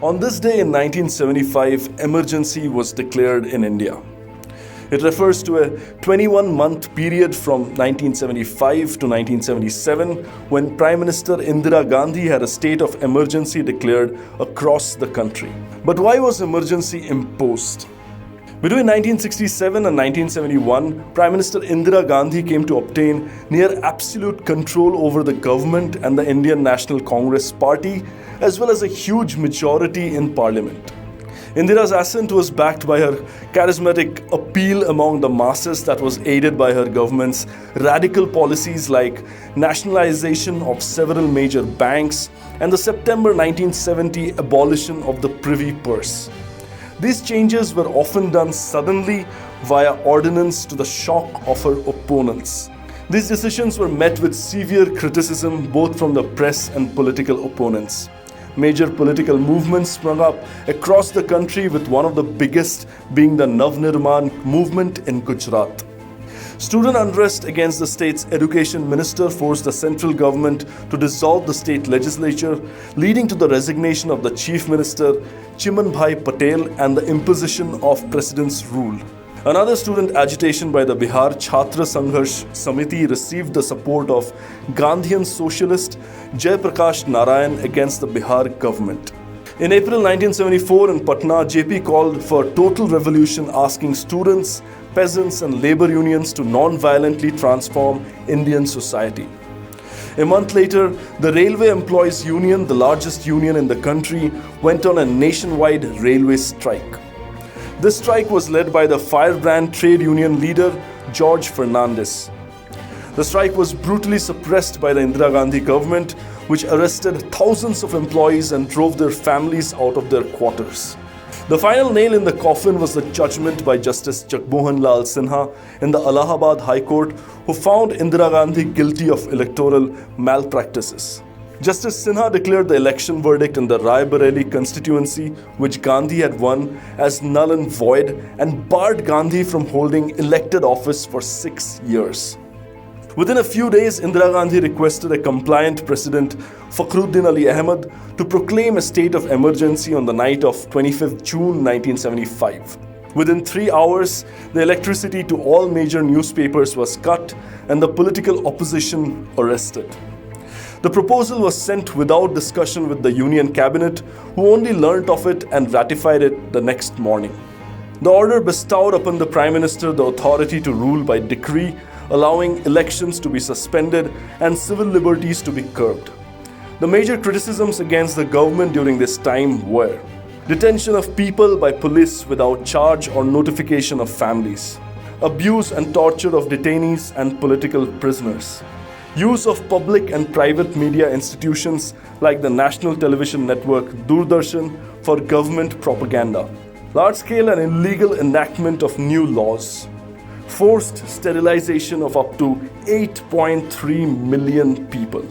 On this day in 1975, emergency was declared in India. It refers to a 21-month period from 1975 to 1977 when Prime Minister Indira Gandhi had a state of emergency declared across the country. But why was emergency imposed? Between 1967 and 1971, Prime Minister Indira Gandhi came to obtain near absolute control over the government and the Indian National Congress Party, as well as a huge majority in Parliament. Indira's ascent was backed by her charismatic appeal among the masses that was aided by her government's radical policies like nationalization of several major banks and the September 1970 abolition of the Privy Purse. These changes were often done suddenly via ordinance to the shock of her opponents. These decisions were met with severe criticism both from the press and political opponents. Major political movements sprung up across the country, with one of the biggest being the Navnirman movement in Gujarat. Student unrest against the state's education minister forced the central government to dissolve the state legislature, leading to the resignation of the chief minister Chimanbhai Patel and the imposition of president's rule. Another student agitation by the Bihar Chhatra Sangharsh Samiti received the support of Gandhian socialist Jai Prakash Narayan against the Bihar government. In April 1974 in Patna, JP called for total revolution, asking students, peasants and labor unions to non-violently transform Indian society. A month later, the Railway Employees Union, the largest union in the country, went on a nationwide railway strike. This strike was led by the firebrand trade union leader George Fernandez. The strike was brutally suppressed by the Indira Gandhi government, which arrested thousands of employees and drove their families out of their quarters. The final nail in the coffin was the judgment by Justice Jagmohan Lal Sinha in the Allahabad High Court, who found Indira Gandhi guilty of electoral malpractices. Justice Sinha declared the election verdict in the Rai Bareli constituency, which Gandhi had won, as null and void, and barred Gandhi from holding elected office for 6 years. Within a few days, Indira Gandhi requested a compliant President Fakhruddin Ali Ahmed to proclaim a state of emergency on the night of 25th June 1975. Within 3 hours, the electricity to all major newspapers was cut and the political opposition arrested. The proposal was sent without discussion with the Union Cabinet, who only learnt of it and ratified it the next morning. The order bestowed upon the Prime Minister the authority to rule by decree, allowing elections to be suspended and civil liberties to be curbed. The major criticisms against the government during this time were detention of people by police without charge or notification of families, abuse and torture of detainees and political prisoners, use of public and private media institutions like the national television network Doordarshan for government propaganda, large-scale and illegal enactment of new laws, forced sterilization of up to 8.3 million people.